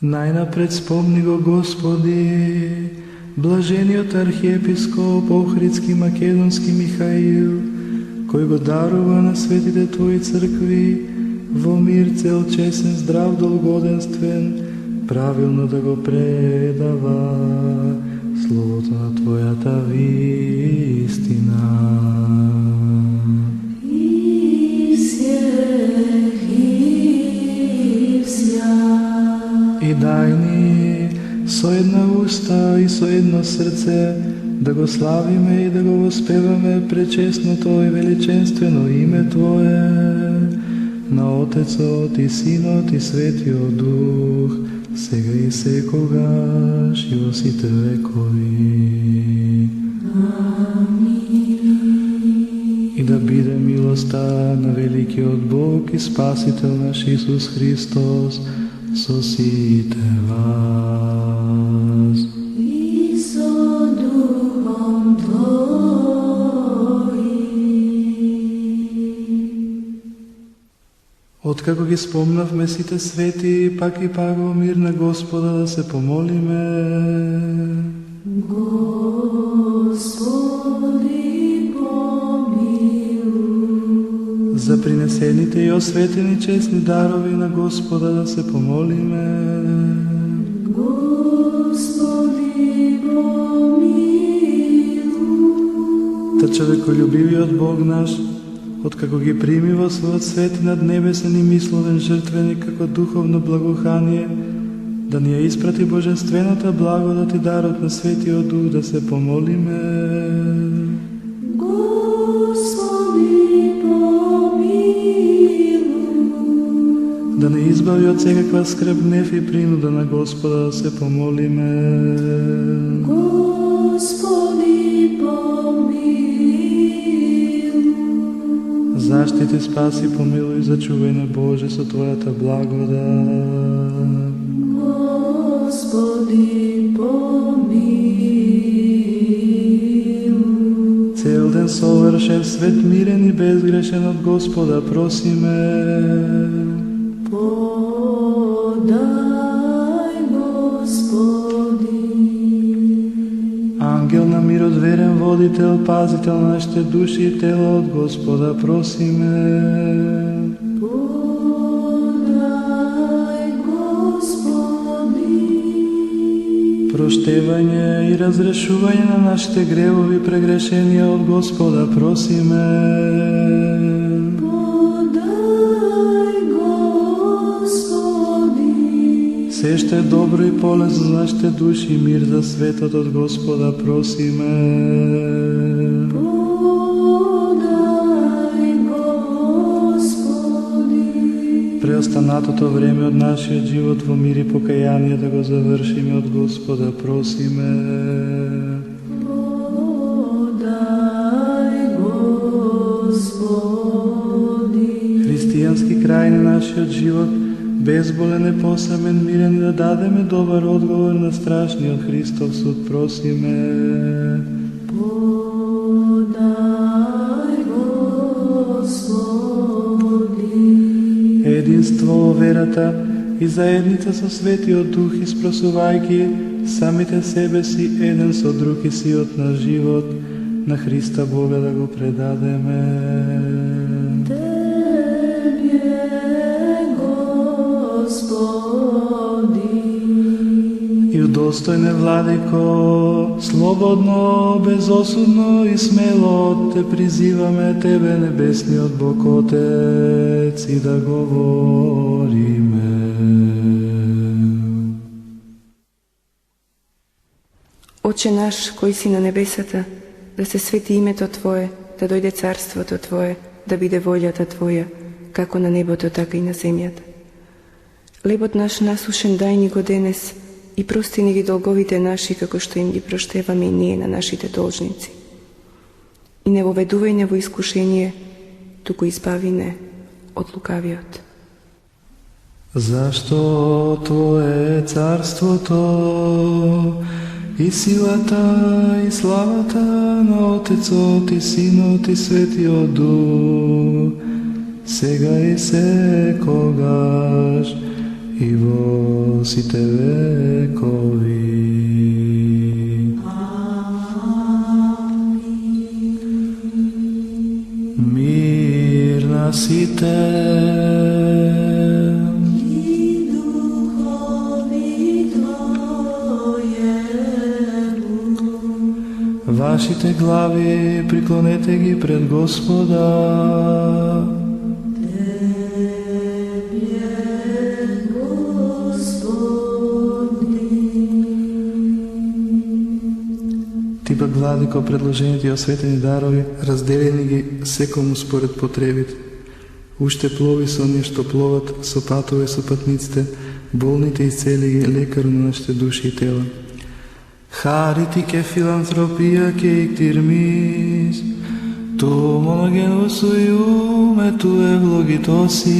Најнапред спомни го, Господи, блажениот архиепископ Охридски Македонски Михаил, кој го дарува на светите Твои цркви во мир цел, чесен, здрав, долгоденствен, правилно да го предава словото на Твојата вистина. И дај ни со една уста и со едно срце да го славиме и да го воспеваме пречесното и величенствено име Твое, на Отецот и Синот и Светиот Дух, сега и секогаш и во сите векови. И да биде милоста на великиот Бог и Спасител наш Исус Христос со сите вас. И со Духом Твоим. Откако ги спомнавме сите свети, пак и пак во мир на Господа да се помолиме. Господи, помилуј. За принесените и осветени честни дарови на Господа да се помолиме. Господи, помилуј. Та човеколюбивиот Бог наш, откако ги прими во својот свет над небесен и мисловен жртвеник како духовно благоухание, да ни ја испрати божествената благодат и дарот на Светиот Дух да се помолиме. Господи, помилуј. Да не избави од секаква скрб, гнев и принуда на Господа да се помолиме. Господи, помилуј. Заштити, спаси, помилуј, зачувај на Боже со Твојата благодат. Господи, помилуј. Цел ден совршен, свет, мирен и безгрешен од Господа просиме. Подај, Господи. Ангел на мирот, верен водител, пазител на нашите души и тела, од Господа просиме. Подај, Господи. Проштевање и разрешување на нашите гревови и прегрешенија, од Господа просиме. Подај, Господи. Се што е добро и полезно за нашите души, мир за светот, од Господа просиме. Подај, Господи. Преостанатото време од нашиот живот во мир и покаяние да го завршиме, од Господа просиме. Подај, Господи. Христијански крај на нашиот живот, безболен, непосамен, мирен, да дадеме добар одговор на страшниот Христов суд просиме. Подај, Господи. Единство во верата и заедница со Светиот Дух, испросувајќи самите себе си еден со друг и сиот на живот, на Христа Бога да го предадеме. И удостојне, Владико, слободно, безосудно и смело те призиваме Тебе, небесниот Бог Отец, и да говориме. Отче наш, кој си на небесата, да се свети името Твое, да дојде царството Твое, да биде волјата Твоја, како на небото, така и на земјата. Лебот наш насушен дај ни го денес и прости ни ги долговите наши, како што им ги проштеваме и ние на нашите должници. И не воведувај не во искушение, туку избави не од лукавиот. Зашто Твое е царството и силата и славата на Отецот и Синот и Светиот Дух, сега и секогаш и во сите векови. Мир на сите. Вашите глави приклонете ги пред Господа. Ти пак владико предложените и осветени дарови, разделени ги секому според потребите. Уште плови со оние што пловат, со патове со патниците, болните исцели ги, лекар на нашите души и тела. Χαρίτη και φιλανθρωπία και εκτιρμής το μονογενού σου Υιού με του ευλογητώσει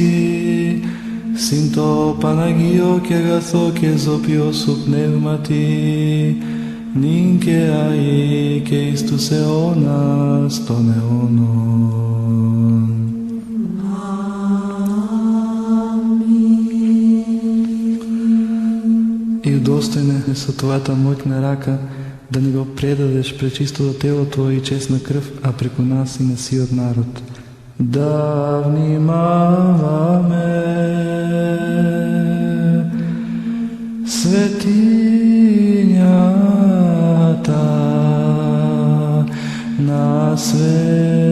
συν το Παναγίο και αγαθό και ζωπιό σου πνεύματι νυν και αεί και εις τους αιώνας των αιώνων. И удостојна е со твојата моќна рака да ни го предадеш пречистото тело Твое и честна крв, а преку нас и на сиот народ. Да внимаваме светињата на свет.